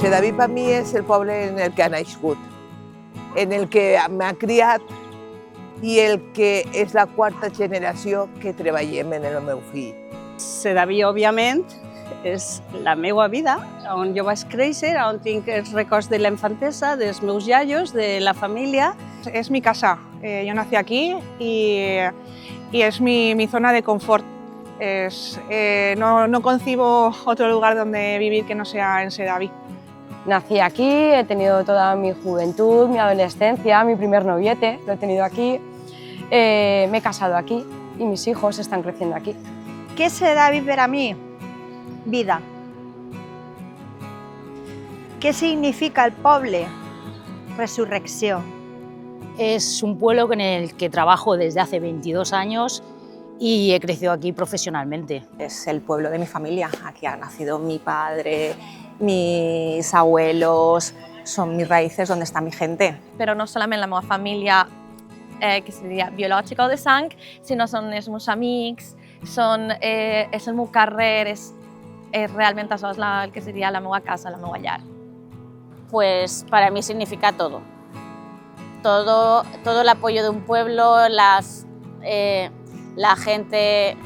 Sedaví per mi és el poble en el que ha nascut, en el que m'ha criat i el que és la quarta generació que treballem en el meu fill. Sedaví, òbviament, és la meva vida, on jo vaig créixer, on tinc els records de la infantesa, dels meus iaios, de la família. Es mi casa, yo nací aquí y es mi zona de confort. No concibo otro lugar donde vivir que no sea en Sedaví. Nací aquí, he tenido toda mi juventud, mi adolescencia, mi primer noviete, lo he tenido aquí. Me he casado aquí y mis hijos están creciendo aquí. ¿Qué es Sedaví para mí? Vida. ¿Qué significa el poble? Resurrección. Es un pueblo en el que trabajo desde hace 22 años y he crecido aquí profesionalmente. Es el pueblo de mi familia, aquí ha nacido mi padre, mis abuelos, son mis raïces, donde està mi gente. Però no solament la meva família, que seria biològica o de sang, sinó són els meus amics, és el meu carrer, és realment això és el que seria la meva casa, la meva llar. Pues para mí significa todo. Todo el apoyo de un pueblo, la gente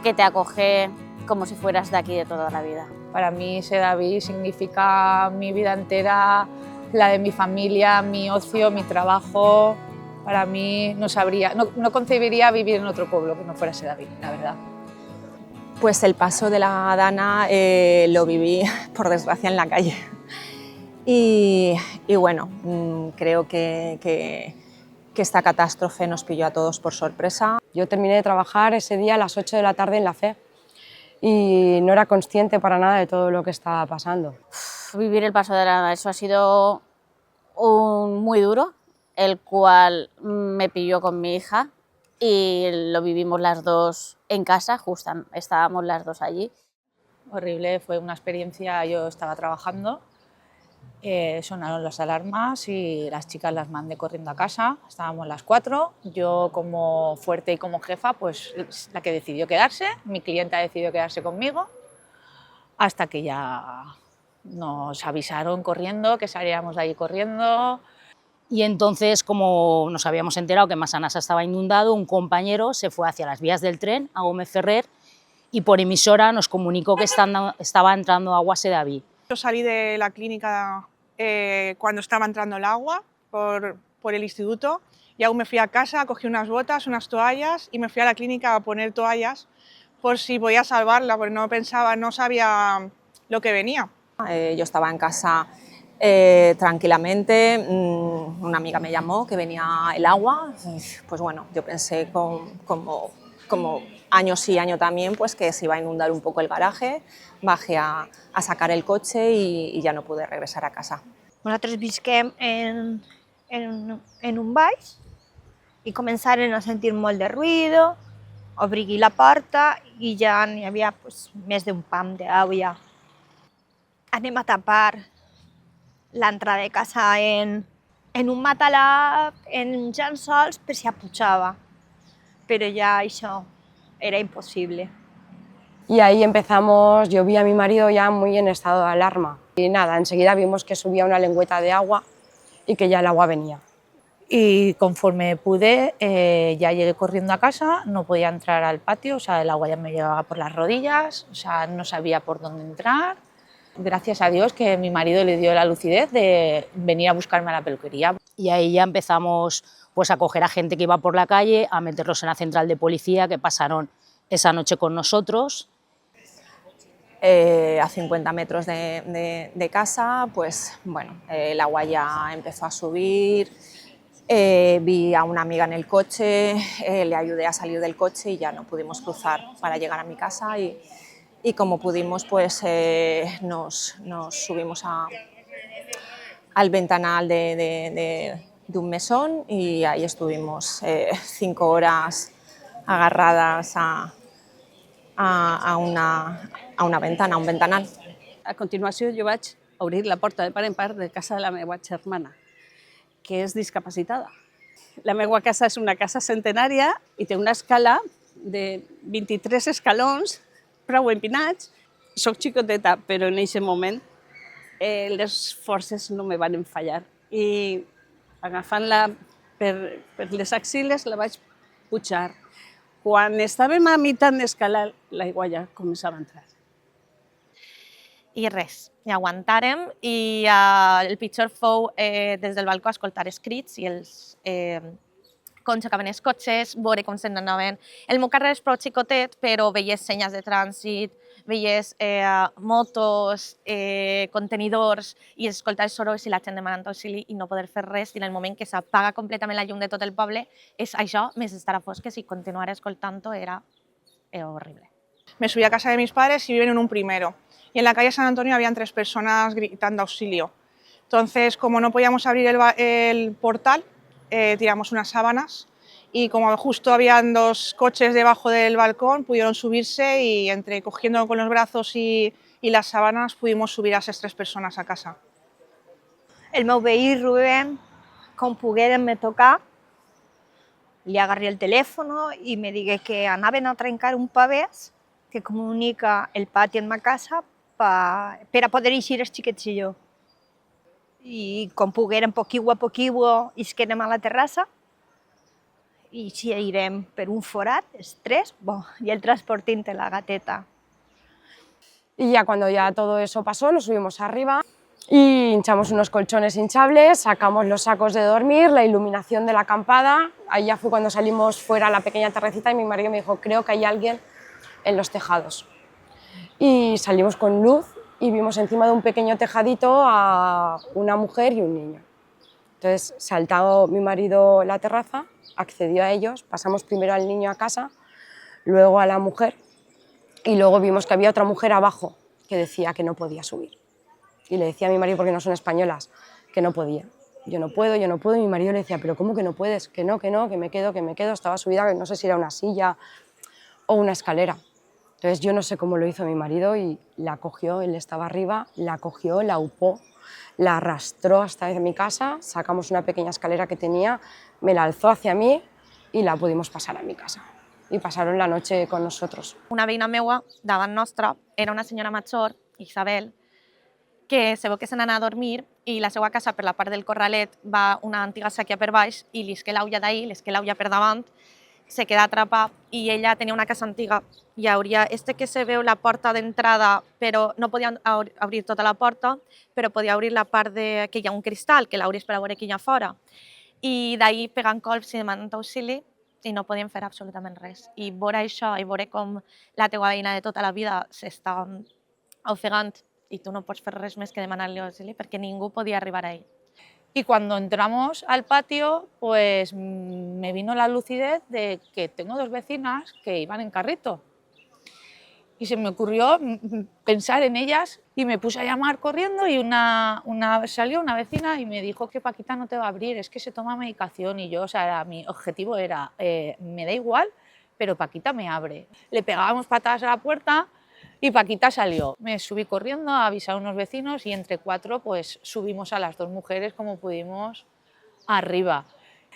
que te acoge como si fueras de aquí de toda la vida. Para mí Sedaví significa mi vida entera, la de mi familia, mi ocio, mi trabajo. Para mí no concebiría vivir en otro pueblo que no fuera Sedaví, la verdad. Pues el paso de la Dana lo viví, por desgracia, en la calle. Y bueno, creo que esta catástrofe nos pilló a todos por sorpresa. Yo terminé de trabajar ese día a las 8 de la tarde en la FE y no era consciente para nada de todo lo que estaba pasando. Vivir el paso de la Dana, eso ha sido muy duro, el cual me pilló con mi hija y lo vivimos las dos en casa, justo estábamos las dos allí. Horrible, fue una experiencia, yo estaba trabajando, sonaron las alarmas y las chicas las mandé corriendo a casa, estábamos las 4, yo como fuerte y como jefa, pues la que decidió quedarse, mi clienta decidió quedarse conmigo, hasta que ya nos avisaron corriendo, que saliéramos de allí corriendo. Y entonces, como nos habíamos enterado que Massanassa estaba inundado, un compañero se fue hacia las vías del tren, a Gómez Ferrer, y por emisora nos comunicó que estaba entrando agua a Sedaví. Yo salí de la clínica cuando estaba entrando el agua por el instituto y aún me fui a casa, cogí unas botas, unas toallas y me fui a la clínica a poner toallas por si podía salvarla, porque no sabía lo que venía. Yo estaba en casa tranquilamente, una amiga me llamó que venía el agua, pues bueno, yo pensé como año sí, año también, pues que se iba a inundar un poco el garaje, bajé a sacar el coche y ya no pude regresar a casa. Nosaltres visquem en un baix i començaren a sentir molt de ruïdo, obrir la porta i ja n'hi havia més d'un pam d'aigua. Anem a tapar l'entrada de casa en un matalà, en uns llençols, per si apujava, però ja això era imposible. Y ahí empezamos, yo vi a mi marido ya muy en estado de alarma. Y nada, enseguida vimos que subía una lengüeta de agua y que ya el agua venía. Y conforme pude, ya llegué corriendo a casa, no podía entrar al patio, o sea, el agua ya me llegaba por las rodillas, o sea, no sabía por dónde entrar. Gracias a Dios que mi marido le dio la lucidez de venir a buscarme a la peluquería. Y ahí ya empezamos pues, a coger a gente que iba por la calle, a meterlos en la central de policía, que pasaron esa noche con nosotros. A 50 metros de casa, pues bueno, el agua ya empezó a subir, vi a una amiga en el coche, le ayudé a salir del coche y ya no pudimos cruzar para llegar a mi casa y como pudimos pues nos subimos al ventanal de un mesón y ahí estuvimos 5 horas agarradas a una ventana, a un ventanal. A continuació jo vaig obrir la porta de part en part de casa de la meva germana, que és discapacitada. La meva casa és una casa centenària i té una escala de 23 escalons, prou empinats. Soc xicoteta, però en aquest moment les forces no me van fallar. I agafant-la per les axiles la vaig pujar. Quan estàvem a meitat d'escalar, l'aigua ja començava a entrar. I res, i aguantàrem i el pitjor fou des del balcó escoltar els crits i els com xocaven els cotxes, veure com se n'anaven. El meu carrer és prou xicotet, però veies senyes de trànsit, veies motos, contenidors, i escoltaves sorolls i la gent demanant auxili i no poder fer res, i en el moment que s'apaga completament la llum de tot el poble, és això, més estar a fosques, i continuar escoltant-ho era horrible. Me subí a casa de mis padres y viven en un primero. Y en la calle San Antonio habían 3 personas gritando auxilio. Entonces, como no podíamos abrir el portal, tiramos unas sábanas y como justo habían 2 coches debajo del balcón, pudieron subirse y entre cogiendo con los brazos y las sábanas pudimos subir a esas 3 personas a casa. El meu veí, Rubén, com pogueren me tocar, li agarré el telèfon i me digué que anaven a trencar un pavès que comunica el pati amb ma casa per a poder eixir els xiquets i jo. I com pogueren, poquiu a poquiu, isquérem a la terrassa i si irem per un forat, els 3, i el transportín de la gateta. Y ya cuando ya todo eso pasó, nos subimos arriba y hinchamos unos colchones hinchables, sacamos los sacos de dormir, la iluminación de la acampada. Ahí ya fue cuando salimos fuera a la pequeña terracita y mi marido me dijo, creo que hay alguien en los tejados. Y salimos con luz y vimos encima de un pequeño tejadito a una mujer y un niño. Entonces saltó mi marido la terraza, accedió a ellos, pasamos primero al niño a casa, luego a la mujer y luego vimos que había otra mujer abajo que decía que no podía subir. Y le decía a mi marido, porque no son españolas, que no podía. Yo no puedo, y mi marido le decía, pero ¿cómo que no puedes? Que no, que me quedo, estaba subida, no sé si era una silla o una escalera. Entonces yo no sé cómo lo hizo mi marido y la cogió, él estaba arriba, la cogió, la upó, la arrastró hasta mi casa, sacamos una pequeña escalera que tenía, me la alzó hacia mí y la pudimos pasar a mi casa. Y pasaron la noche con nosotros. Una veïna meua, davant nostra, era una senyora major, Isabel, que se veu que se n'anà a dormir i la seva casa per la part del corralet va una antiga sèquia per baix i l'esquelauia d'ahir, l'esquelauia per davant, se queda atrapat i ella tenia una casa antiga i hauria, que se veu la porta d'entrada, però no podia obrir tota la porta, però podia obrir la part que hi ha un cristal, que l'obris per a veure qui hi ha fora. I d'ahir pegant colps i demanant auxili i no podien fer absolutament res. I veure això i veure com la teva veïna de tota la vida s'està ofegant y tú no puedes hacer res més que demanar-li auxili perquè ningú podia arribar ahí. Y cuando entramos al patio, pues me vino la lucidez de que tengo 2 vecinas que iban en carrito. Y se me ocurrió pensar en ellas y me puse a llamar corriendo y salió una vecina y me dijo que Paquita no te va a abrir, es que se toma medicación. Y yo, o sea, mi objetivo era, me da igual, pero Paquita me abre. Le pegábamos patadas a la puerta y Paquita salió. Me subí corriendo a avisar a unos vecinos y entre 4 pues subimos a las 2 mujeres como pudimos arriba.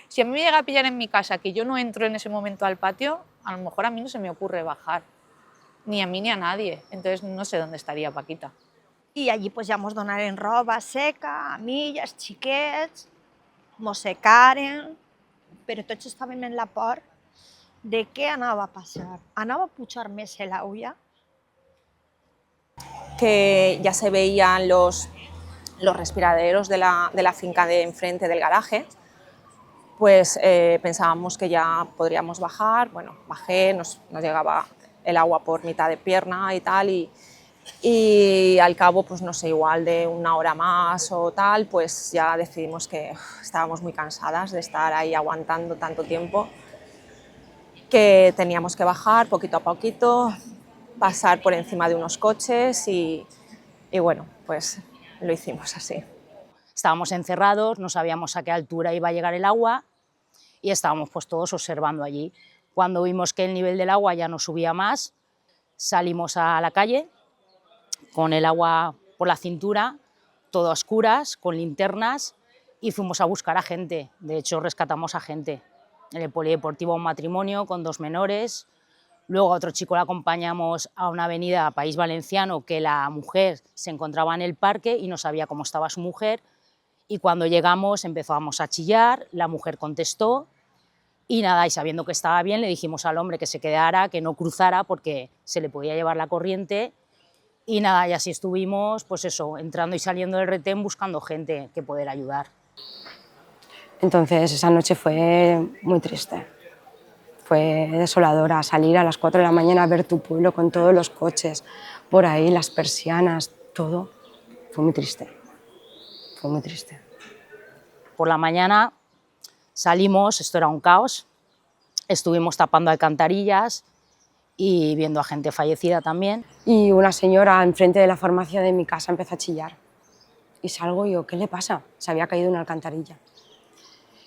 Si a mí me llega a pillar en mi casa que yo no entro en ese momento al patio, a lo mejor a mí no se me ocurre bajar, ni a mí ni a nadie, entonces no sé dónde estaría Paquita. I allí pues, ja mos donaren roba seca, a mi i als xiquets, mos secaren, però tots estàvem en la por de què anava a passar. Anava a pujar més l'aigua? Que ya se veían los respiraderos de la finca de enfrente del garaje, pues pensábamos que ya podríamos bajar. Bueno, bajé, nos llegaba el agua por mitad de pierna y tal, y al cabo, pues no sé, igual de 1 hora más o tal, pues ya decidimos que estábamos muy cansadas de estar ahí aguantando tanto tiempo, que teníamos que bajar poquito a poquito, pasar por encima de unos coches y bueno, pues lo hicimos así. Estábamos encerrados, no sabíamos a qué altura iba a llegar el agua y estábamos pues todos observando allí. Cuando vimos que el nivel del agua ya no subía más, salimos a la calle con el agua por la cintura, todo a oscuras, con linternas, y fuimos a buscar a gente. De hecho, rescatamos a gente. En el polideportivo un matrimonio con 2 menores, Luego a otro chico le acompañamos a una avenida a País Valenciano, que la mujer se encontraba en el parque y no sabía cómo estaba su mujer, y cuando llegamos empezamos a chillar, la mujer contestó y nada, y sabiendo que estaba bien le dijimos al hombre que se quedara, que no cruzara porque se le podía llevar la corriente, y nada, y así estuvimos, pues eso, entrando y saliendo del retén buscando gente que poder ayudar. Entonces esa noche fue muy triste, fue desoladora, salir a las 4 de la mañana a ver tu pueblo con todos los coches por ahí, las persianas, todo, fue muy triste, fue muy triste. Por la mañana salimos, esto era un caos, estuvimos tapando alcantarillas y viendo a gente fallecida también. Y una señora enfrente de la farmacia de mi casa empezó a chillar. Y salgo y yo, ¿qué le pasa? Se había caído una alcantarilla.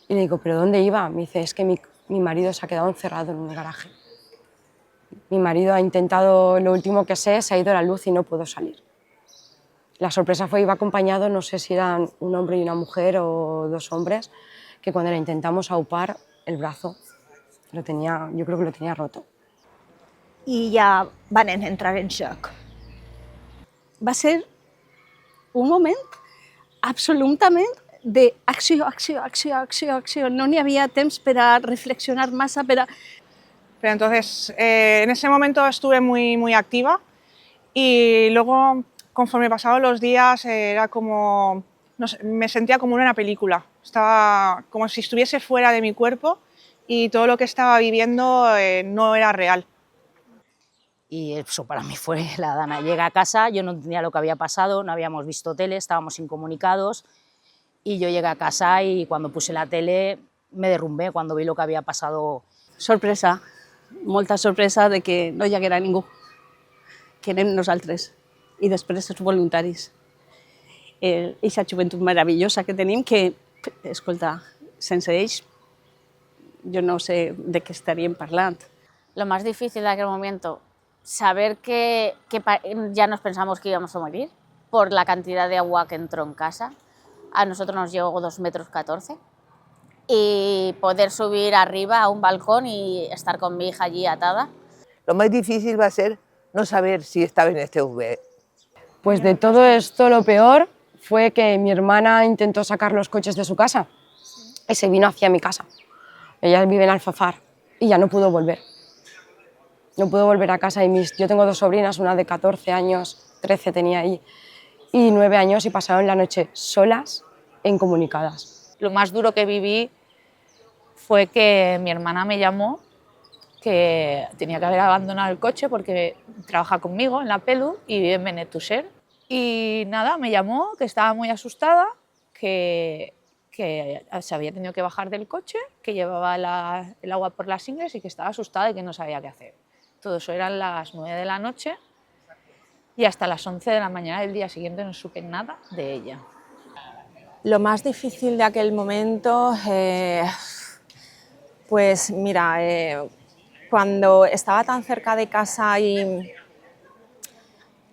Y le digo, ¿pero dónde iba? Me dice, es que mi marido se ha quedado encerrado en un garaje. Mi marido ha intentado, lo último que sé, se ha ido la luz y no puedo salir. La sorpresa fue, iba acompañado, no sé si eran un hombre y una mujer o 2 hombres, que cuando le intentamos aupar el brazo, yo creo que lo tenía roto. Y ya van a entrar en shock. Va ser un moment absolutament d'acció, acció, acció, acció, acció. No n'hi havia temps per a reflexionar massa, Pero entonces, en ese momento estuve muy activa y luego, conforme pasaban los días, era como, no sé, me sentía como en una película. Estaba como si estuviese fuera de mi cuerpo y todo lo que estaba viviendo no era real. Y eso para mí fue la dana. Llegué a casa, yo no entendía lo que había pasado, no habíamos visto tele, estábamos incomunicados, y yo llegué a casa y cuando puse la tele me derrumbé cuando vi lo que había pasado. sorpresa, molta sorpresa de que no hi haguera ningú, que anem nosaltres, i després els voluntaris. Eixa joventut meravellosa que tenim que, escolta, sense ells jo no sé de què estaríem parlant. Lo más difícil de aquel momento, saber que ya nos pensamos que íbamos a morir por la cantidad de agua que entró en casa. A nosotros nos llegó 2,14 metros y poder subir arriba a un balcón y estar con mi hija allí atada. Lo más difícil va a ser no saber si estaba en este V. Pues de todo esto lo peor fue que mi hermana intentó sacar los coches de su casa y se vino hacia mi casa. Ella vive en Alfafar y ya no pudo volver. No pudo volver a casa y yo tengo 2 sobrinas, una de 14 años, 13 tenía ahí, y 9 años, y pasaron la noche solas e incomunicadas. Lo más duro que viví fue que mi hermana me llamó, que tenía que haber abandonado el coche porque trabaja conmigo en la Pelu y vive en Benetússer. Y nada, me llamó, que estaba muy asustada, que se había tenido que bajar del coche, que llevaba el agua por las ingles y que estaba asustada y que no sabía qué hacer. Todo eso eran las 9 de la noche y hasta las 11 de la mañana del día siguiente no supe nada de ella. Lo más difícil de aquel momento, pues mira, cuando estaba tan cerca de casa y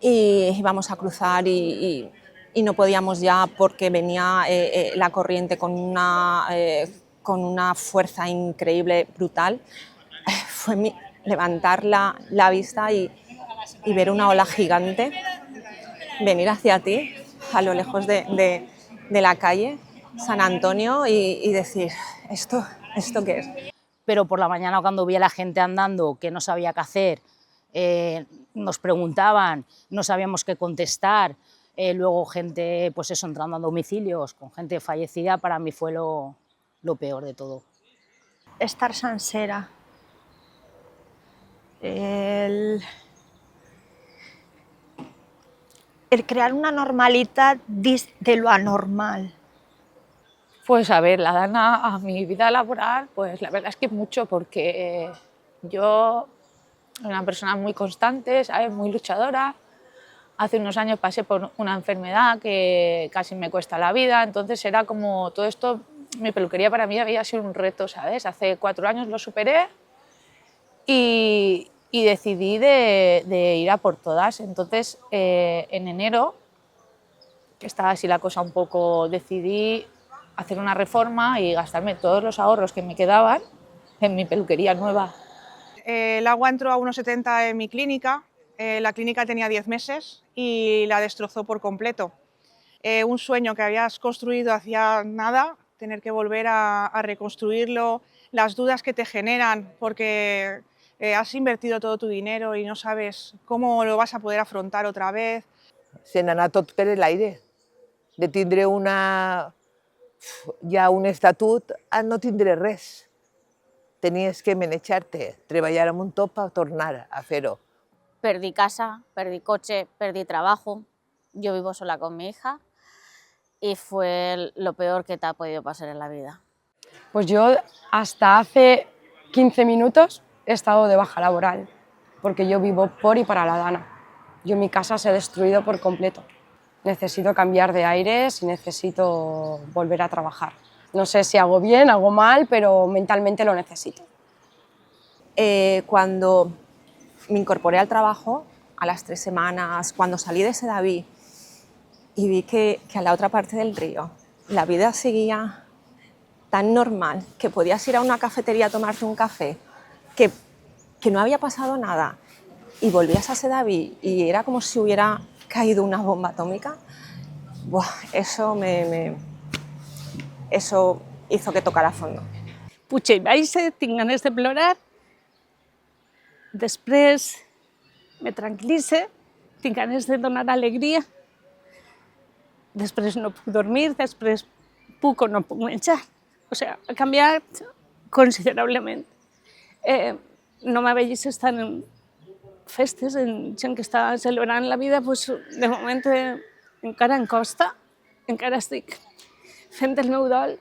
íbamos a cruzar y no podíamos ya porque venía la corriente con una fuerza increíble, brutal, fue levantar la vista y ver una ola gigante venir hacia ti a lo lejos de la calle San Antonio y decir, ¿esto qué es? Pero por la mañana cuando vi a la gente andando que no sabía qué hacer, nos preguntaban, no sabíamos qué contestar, luego gente pues eso, entrando a domicilios con gente fallecida, para mí fue lo peor de todo. Estar sencera. El crear una normalidad de lo anormal. Pues a ver, la dana a mi vida laboral, pues la verdad es que mucho, porque yo soy una persona muy constante, ¿sabes? Muy luchadora. Hace unos años pasé por una enfermedad que casi me cuesta la vida, entonces era como todo esto, mi peluquería para mí había sido un reto, ¿sabes? Hace 4 años lo superé y decidí de ir a por todas. Entonces en enero, que estaba así la cosa un poco, decidí hacer una reforma y gastarme todos los ahorros que me quedaban en mi peluquería nueva. el agua entró a 1,70 en mi clínica. La clínica tenía 10 meses y la destrozó por completo. Un sueño que habías construido hacía nada, tener que volver a reconstruirlo, las dudas que te generan porque has invertido todo tu dinero y no sabes cómo lo vas a poder afrontar otra vez. Se n'ha anat tot per l'aire. De tindre ja un estatut a no tindre res. Tenies que manejar-te, treballar amb un top per tornar a fer-ho. Perdí casa, perdí coche, perdí trabajo. Yo vivo sola con mi hija y fue lo peor que te ha podido pasar en la vida. Pues yo hasta hace 15 minutos he estado de baja laboral, porque yo vivo por y para la Dana. Yo mi casa se ha destruido por completo. Necesito cambiar de aires y necesito volver a trabajar. No sé si hago bien, hago mal, pero mentalmente lo necesito. Cuando me incorporé al trabajo, a las 3 semanas, cuando salí de Sedaví y vi que a la otra parte del río la vida seguía tan normal, que podías ir a una cafetería a tomarte un café, que no había pasado nada, y volvías a Sedaví y era como si hubiera caído una bomba atómica, buah, eso hizo que tocara a fondo. Puig i baixa, tinc ganes de plorar, després me tranquil·litze, tinc ganes de donar alegria, després no puc dormir, després puc o no puc menjar. O sigui, ha canviat considerablement. No m'aveis estar en festes, en gent que està celebrant la vida, doncs, de moment encara em costa, encara estic fent el meu dol,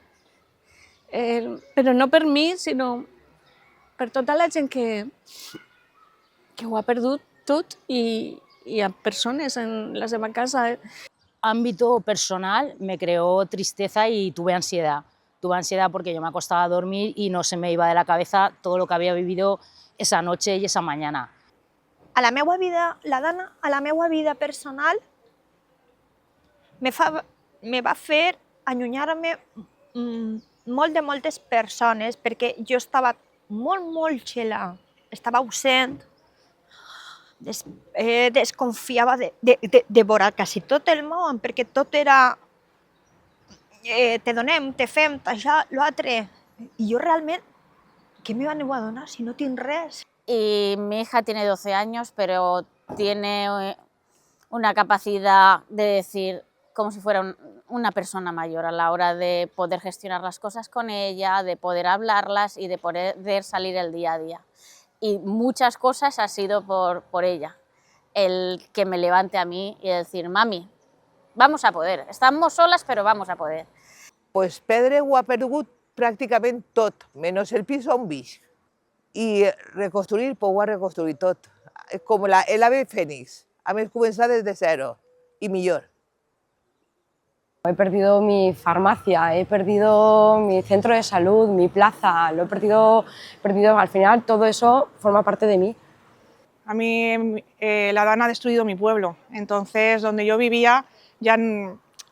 però no per mi, sinó per tota la gent que ho ha perdut tot i a persones en la seva casa. Ámbito personal me creó tristeza y tuve ansiedad. Tuve ansiedad porque yo me acostaba a dormir y no se me iba de la cabeza todo lo que había vivido esa noche y esa mañana. A la meva vida, la Dana, a la meva vida personal, me va fer allunyar-me molt de moltes persones, perquè jo estava molt xela, estava ausent, desconfiava de veure quasi tot el món, perquè tot era te donem, te fem, això, l'altre. I jo realment, què me aneu a donar si no tinc res? Y mi hija tiene 12 años, pero tiene una capacidad de decir como si fuera una persona mayor a la hora de poder gestionar las cosas con ella, de poder hablarlas y de poder salir el día a día. Y muchas cosas ha sido por ella. El que me levante a mí y decir, mami, vamos a poder, estamos solas però vamos a poder. Pues Pedre ho ha perdut pràcticament tot, menys el pis on visc. I reconstruir, pues ho ha reconstruït tot. És com l'ave Fénix, a més començar des de zero, i millor. He perdido mi farmacia, he perdido mi centro de salud, mi plaza, lo he perdido, al final todo eso forma parte de mí. A mí la Dana ha destruido mi pueblo, entonces donde yo vivía ya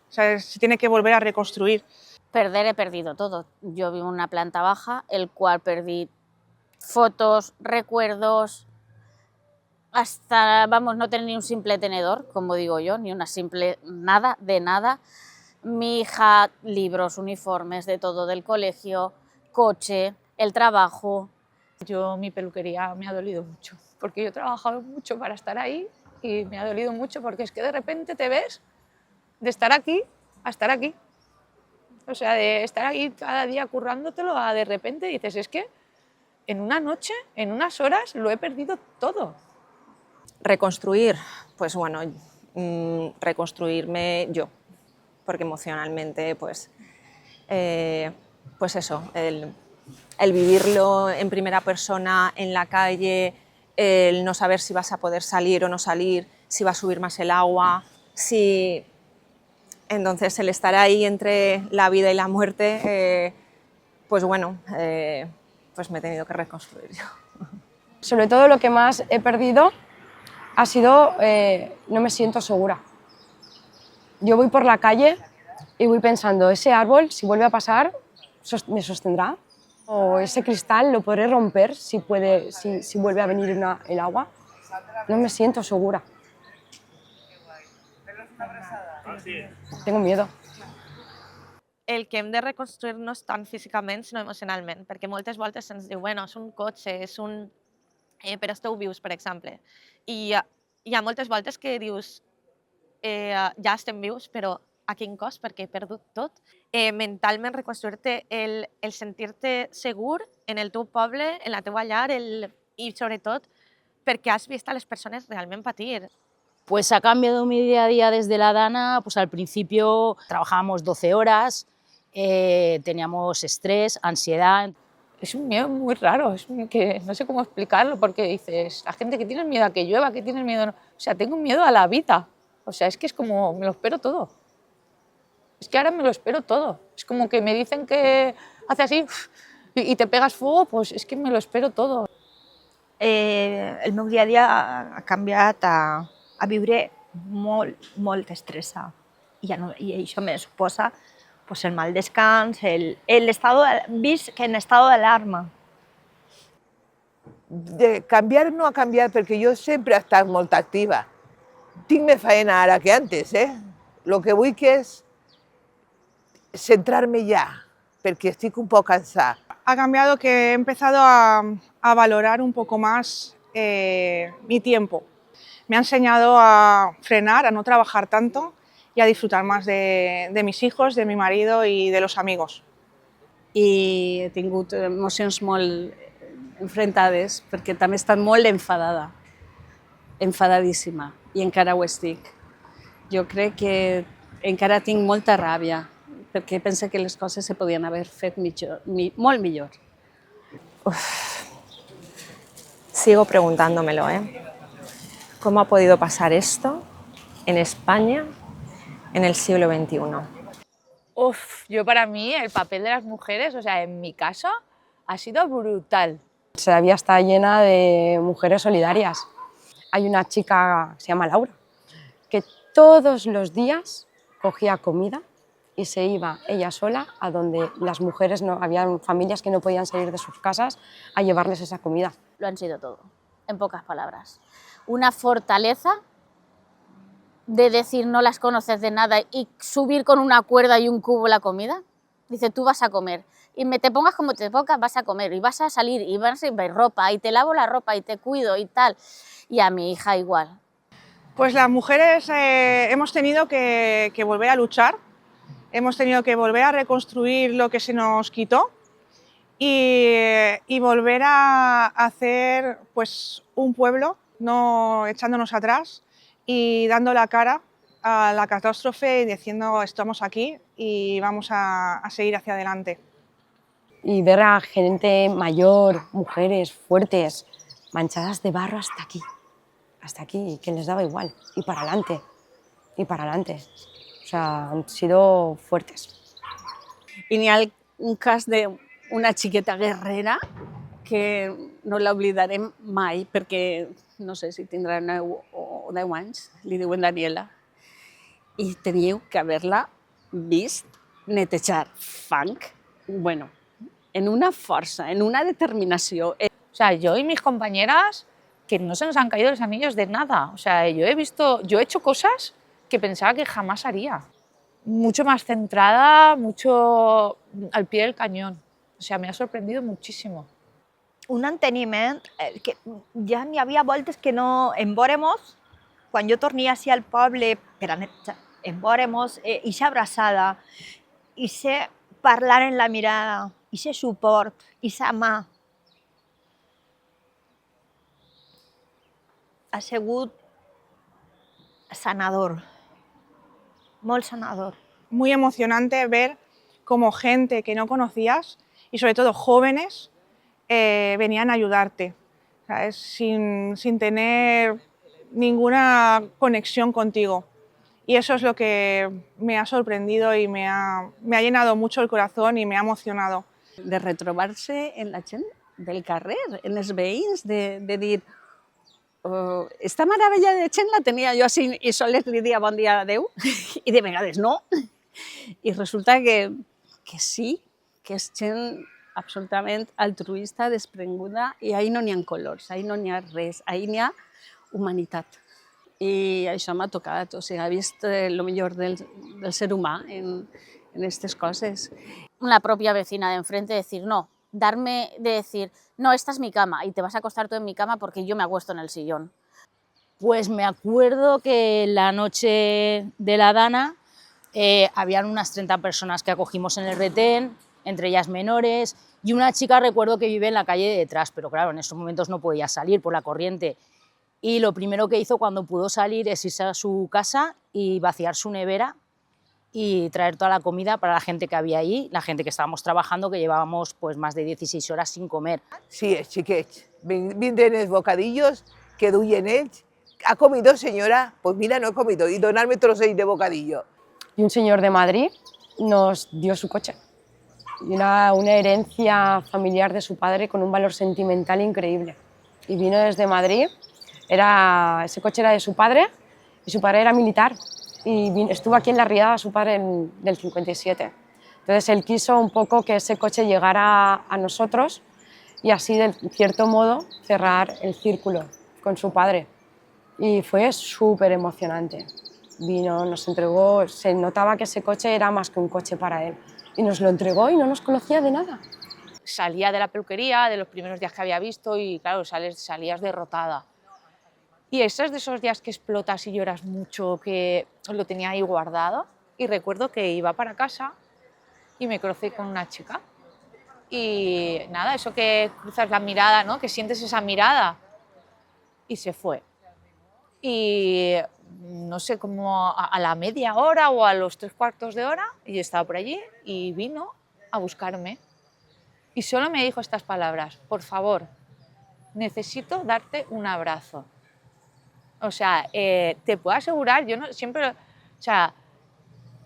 se tiene que volver a reconstruir. Perder he perdido todo. Yo vivo en una planta baja, el cual perdí fotos, recuerdos, hasta, vamos, no tener ni un simple tenedor, como digo yo, ni una simple nada, de nada. Mi hija, libros, uniformes, de todo, del colegio, coche, el trabajo. Mi peluquería me ha dolido mucho, porque yo he trabajado mucho para estar ahí y me ha dolido mucho porque es que de repente te ves de estar aquí a estar aquí. O sea, de estar aquí cada día currándotelo a de repente dices, es que en una noche, en unas horas, lo he perdido todo. Reconstruir, pues bueno, reconstruirme yo, porque emocionalmente, pues eso, el vivirlo en primera persona, en la calle, el no saber si vas a poder salir o no salir, si va a subir más el agua, si... Entonces, el estar ahí entre la vida y la muerte, pues bueno, pues me he tenido que reconstruir yo. Sobre todo lo que más he perdido ha sido, no me siento segura. Yo voy por la calle y voy pensando, ese árbol, si vuelve a pasar, ¿me sostendrá? O ese cristal lo podré romper si vuelve a venir el agua. No me siento segura. Tengo miedo. El que hem de reconstruir-nos tant físicament sinó emocionalment, perquè moltes voltes se'ns diu, bueno, és un cotxe, però esteu vius, per exemple. I hi ha moltes voltes que dius, ja estem vius, però a quin cost, perquè he perdut tot. Mentalment reconstruir-te, el sentir-te segur en el teu poble, en la teua llar, i sobretot perquè has vist a les persones realment patir. Pues ha cambiado mi día a día desde la Dana, pues al principio trabajábamos 12 horas, teníamos estrés, ansiedad. Es un miedo muy raro, que no sé cómo explicarlo, porque dices, la gente que tiene miedo a que llueva, que tiene miedo... O sea, tengo miedo a la vida. O sea, es que es como, me lo espero todo. Es que ahora me lo espero todo. Es como que me dicen que hace así y te pegas fuego, pues es que me lo espero todo. El meu dia a dia ha canviat a viure molt estressat. I això me suposa pues, el mal descans, vist que en estado d'alarma. De canviar no ha canviat perquè jo sempre he estat molt activa. Tinc més feina ara que antes, Lo que vull que és centrar-me ja, perquè estic un poc cansada. Ha cambiado que he empezado a valorar un poco más mi tiempo. Me ha enseñado a frenar, a no trabajar tanto y a disfrutar más de mis hijos, de mi marido y de los amigos. I he tingut emocions molt enfrontades perquè també he estat molt enfadada, enfadadíssima, i encara ho estic. Jo crec que encara tinc molta ràbia perquè penso que les coses se podien haver fet molt millor. Sigo preguntándomelo, ¿Cómo ha podido pasar esto en España en el siglo XXI? Yo para mí el papel de las mujeres, o sea, en mi casa, ha sido brutal. Segovia está llena de mujeres solidarias. Hay una chica que se llama Laura, que todos los días cogía comida y se iba ella sola a donde las mujeres, había familias que no podían salir de sus casas a llevarles esa comida. Lo han sido todo, en pocas palabras. Una fortaleza de decir no las conoces de nada y subir con una cuerda y un cubo la comida. Dice, tú vas a comer. Y te pongas como te pongas, vas a comer. Y vas a salir, y vas a ver ropa, y te lavo la ropa, y te cuido, y tal. Y a mi hija igual. Pues las mujeres hemos tenido que volver a luchar, hemos tenido que volver a reconstruir lo que se nos quitó y volver a hacer pues, un pueblo, no echándonos atrás y dando la cara a la catástrofe y diciendo estamos aquí y vamos a seguir hacia adelante. Y ver a gente mayor, mujeres fuertes, manchadas de barro hasta aquí, que les daba igual, y para adelante. O sea, han sido fuertes. I n'hi ha un cas d'una xiqueta guerrera que no l'oblidarem mai perquè no sé si tindrà 9 o 10 anys, li diuen Daniela, i teniu que haver-la vist netejar fang, bueno, en una força, en una determinació. O sea, yo y mis compañeras que no se nos han caído los anillos de nada. O sea, yo he hecho cosas que pensaba que jamás haría. Mucho más centrada, mucho al pie del cañón. O sea, me ha sorprendido muchísimo. Un enteniment, que ja n'hi havia voltes que no en vòrem-nos, quan jo tornia així al poble, per en vòrem-nos, ixa abraçada, ixe parlar en la mirada, ixe suport, ixa mà, ha sigut sanador, molt sanador. Muy emocionante ver cómo gente que no conocías y sobre todo jóvenes venían a ayudarte, ¿sabes? Sin tener ninguna conexión contigo. Y eso es lo que me ha sorprendido y me ha llenado mucho el corazón y me ha emocionado. De retrobar-se en la gent del carrer, en els veïns, de dir esta meravella de gent la tenia jo així i sols li dia bon dia a Déu i de vegades no. I resulta que sí, que és gent absolutament altruista, desprenguda, i ahir no n'hi ha colors, ahir no n'hi ha res, ahir n'hi ha humanitat. I això m'ha tocat, o sigui, he vist el millor del ser humà en estas coses. La propia vecina de enfrente decir, no, decir, no, esta es mi cama y te vas a acostar tú en mi cama porque yo me acuesto en el sillón. Pues me acuerdo que la noche de la Dana habían unas 30 personas que acogimos en el retén, entre ellas menores, y una chica recuerdo que vive en la calle de detrás, pero claro, en esos momentos no podía salir por la corriente. Y lo primero que hizo cuando pudo salir es irse a su casa y vaciar su nevera y traer toda la comida para la gente que había ahí, la gente que estábamos trabajando, que llevábamos pues más de 16 horas sin comer. Sí, xiquets, vindren els bocadillos, que duien ells. ¿Ha comido, señora? Pues mira, no he comido, y donarme trocets de bocadillo. Y un señor de Madrid nos dio su coche. Y era una herencia familiar de su padre con un valor sentimental increíble. Y vino desde Madrid, ese coche era de su padre, y su padre era militar. Y estuvo aquí en la Riada su padre del 57. Entonces él quiso un poco que ese coche llegara a nosotros y así, de cierto modo, cerrar el círculo con su padre. Y fue súper emocionante. Vino, nos entregó, se notaba que ese coche era más que un coche para él. Y nos lo entregó y no nos conocía de nada. Salía de la peluquería, de los primeros días que había visto y claro, salías derrotada. Y eso es de esos días que explotas y lloras mucho, que lo tenía ahí guardado. Y recuerdo que iba para casa y me crucé con una chica. Y nada, eso que cruzas la mirada, ¿no? Que sientes esa mirada. Y se fue. Y no sé, como a la media hora o a los 3/4 de hora, yo estaba por allí y vino a buscarme. Y solo me dijo estas palabras: por favor, necesito darte un abrazo. O sea, te puedo asegurar, yo no, siempre, o sea,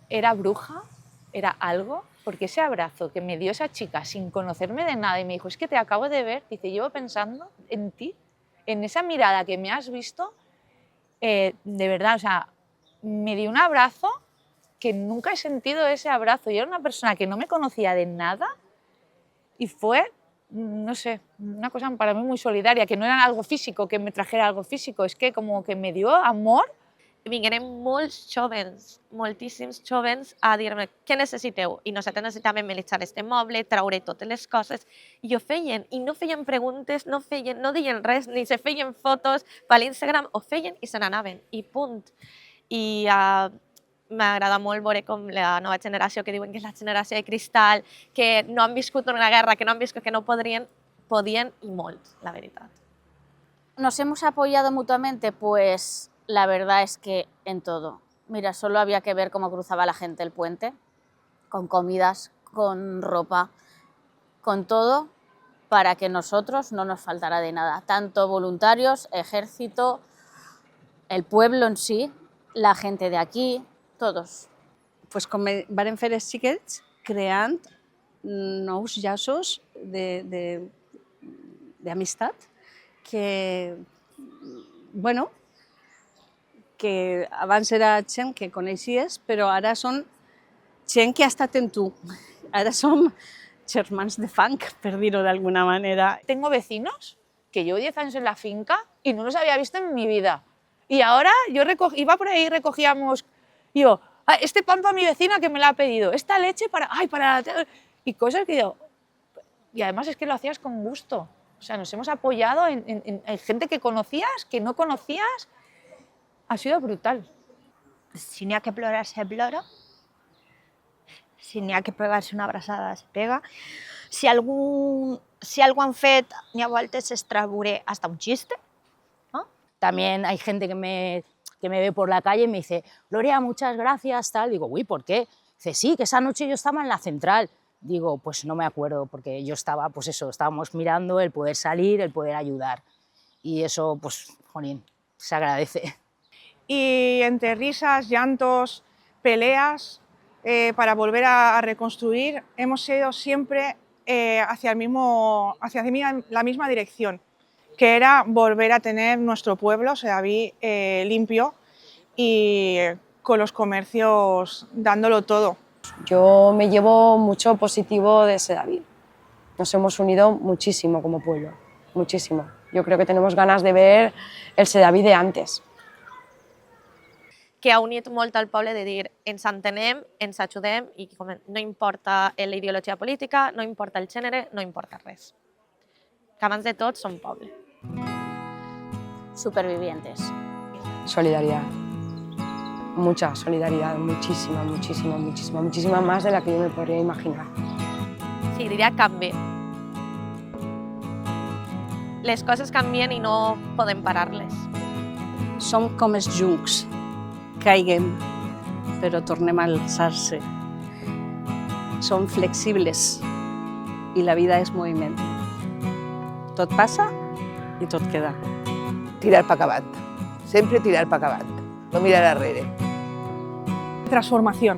era bruja, era algo, porque ese abrazo que me dio esa chica sin conocerme de nada y me dijo, es que te acabo de ver, dice, llevo pensando en ti, en esa mirada que me has visto, de verdad, o sea, me dio un abrazo que nunca he sentido ese abrazo. Yo era una persona que no me conocía de nada y fue, no sé, una cosa para mí muy solidaria, que no era algo físico, que me trajera algo físico, és que com que me dio amor. Vingueren molts jovens, moltíssims jovens, a dir-me què necessiteu? I nosaltres necessitàvem emmelitzar este moble, traure totes les coses, i ho feien, i no feien preguntes, no deien res, ni se feien fotos per l'Instagram, ho feien i se n'anaven, i punt. I m'agrada molt veure com la nova generació, que diuen que és la generació de cristal, que no han viscut una guerra, que no han viscut, que no podien i molt, la veritat. ¿Nos hemos apoyado mutuamente? Pues la verdad es que en todo. Mira, solo había que ver cómo cruzaba la gente el puente, con comidas, con ropa, con todo, para que nosotros no nos faltara de nada. Tanto voluntarios, ejército, el pueblo en sí, la gente de aquí, todos. Pues com varen fer els xiquets, creant nous llaços d'amistat que, bueno, que abans era gent que coneixies, però ara són gent que ha estat en tu. Ara som germans de fang, per dir-ho d'alguna manera. Tengo vecinos que llevo 10 años en la finca y no los había visto en mi vida. Y ahora yo iba por ahí, recogíamos, yo, este pan para mi vecina que me la ha pedido, esta leche para y cosas que yo, y además es que lo hacías con gusto. O sea, nos hemos apoyado en gente que conocías, que no conocías. Ha sido brutal. Si n'hi ha que plorar, se plora. Si n'hi ha que pegar-se una abraçada, se pega. Si algo han fet, n'hi ha voltes es trauré hasta un chiste. ¿No? También hay gente que me ve por la calle y me dice, Gloria, muchas gracias, tal. Digo, uy, ¿por qué? Dice, sí, que esa noche yo estaba en la central. Digo, pues no me acuerdo, porque yo estaba, pues eso, estábamos mirando el poder salir, el poder ayudar. Y eso, pues, jolín, se agradece. Y entre risas, llantos, peleas, para volver a reconstruir, hemos ido siempre hacia la misma dirección, que era volver a tener nuestro pueblo, Sedaví, limpio y con los comercios dándolo todo. Yo me llevo mucho positivo de Sedaví. Nos hemos unido muchísimo como pueblo, muchísimo. Yo creo que tenemos ganas de ver el Sedaví de antes. Que ha unit molt al poble de dir ens entenem, ens ajudem i no importa la ideologia política, no importa el gènere, no importa res. Que abans de tot som poble. Supervivientes. Solidaridad. Mucha solidaridad, muchísima, muchísima, muchísima, muchísima más de la que yo me podría imaginar. Sí, diria canvi. Les coses canvien i no podem parar-les. Som com els juncs, caiguem, però tornem a alçar-se. Som flexibles i la vida és moviment. Tot passa i tot queda. Tirar para acabant, sempre tirar para acabant, no mirar arrere. Transformación.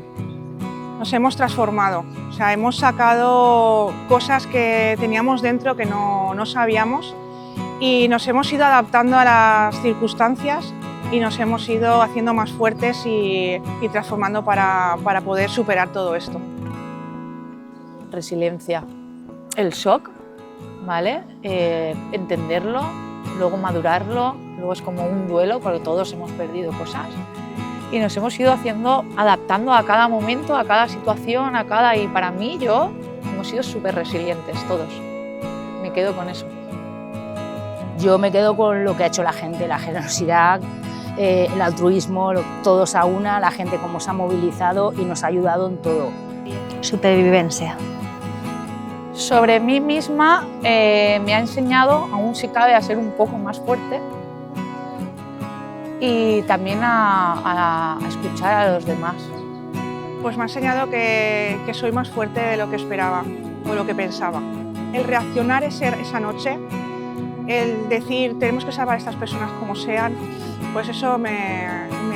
Nos hemos transformado, o sea, hemos sacado cosas que teníamos dentro que no sabíamos y nos hemos ido adaptando a las circunstancias y nos hemos ido haciendo más fuertes y transformando para poder superar todo esto. Resiliencia. El shock, ¿vale? Entenderlo, luego madurarlo, luego es como un duelo porque todos hemos perdido cosas y nos hemos ido adaptando a cada momento, a cada situación, y para mí, hemos sido súper resilientes todos. Me quedo con eso. Yo me quedo con lo que ha hecho la gente, la generosidad, el altruismo, todos a una, la gente cómo se ha movilizado y nos ha ayudado en todo. Supervivencia. Sobre mí misma me ha enseñado, aún si cabe, a ser un poco más fuerte y también a escuchar a los demás. Pues me ha enseñado que soy más fuerte de lo que esperaba o lo que pensaba. El reaccionar esa noche, el decir tenemos que salvar a estas personas como sean, pues eso me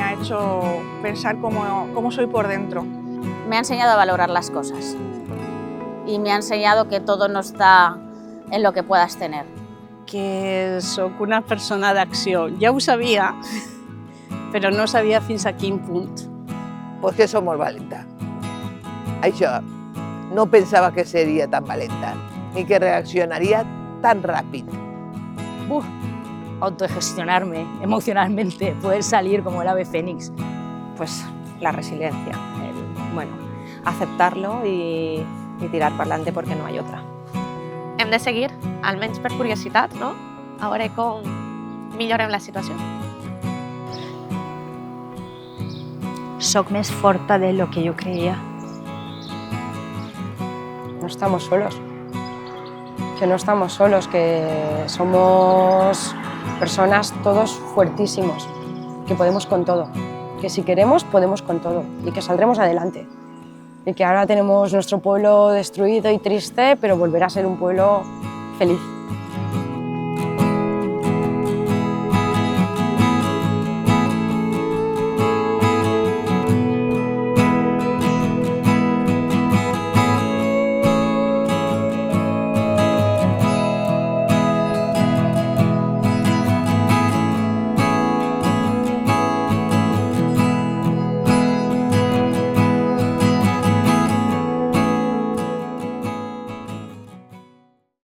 ha hecho pensar cómo soy por dentro. Me ha enseñado a valorar las cosas y me ha enseñado que todo no está en lo que puedas tener. Que sóc una persona d'acció. Ja ho sabia, però no sabia fins a quin punt. Pues que som molt valenta. Això, no pensava que seria tan valenta, ni que reaccionaria tan ràpid. Autogestionarme emocionalmente, poder salir como el ave fénix. Pues la resiliencia, aceptarlo y tirar para adelante porque no hay otra. Hem de seguir, almenys per curiositat, no? A veure com millorem la situació. Soc més forta de lo que yo creía. No estamos solos. Que no estamos solos, que somos personas todos fuertísimos, que podemos con todo, que si queremos podemos con todo y que saldremos adelante. Y que ahora tenemos nuestro pueblo destruido y triste, pero volverá a ser un pueblo feliz.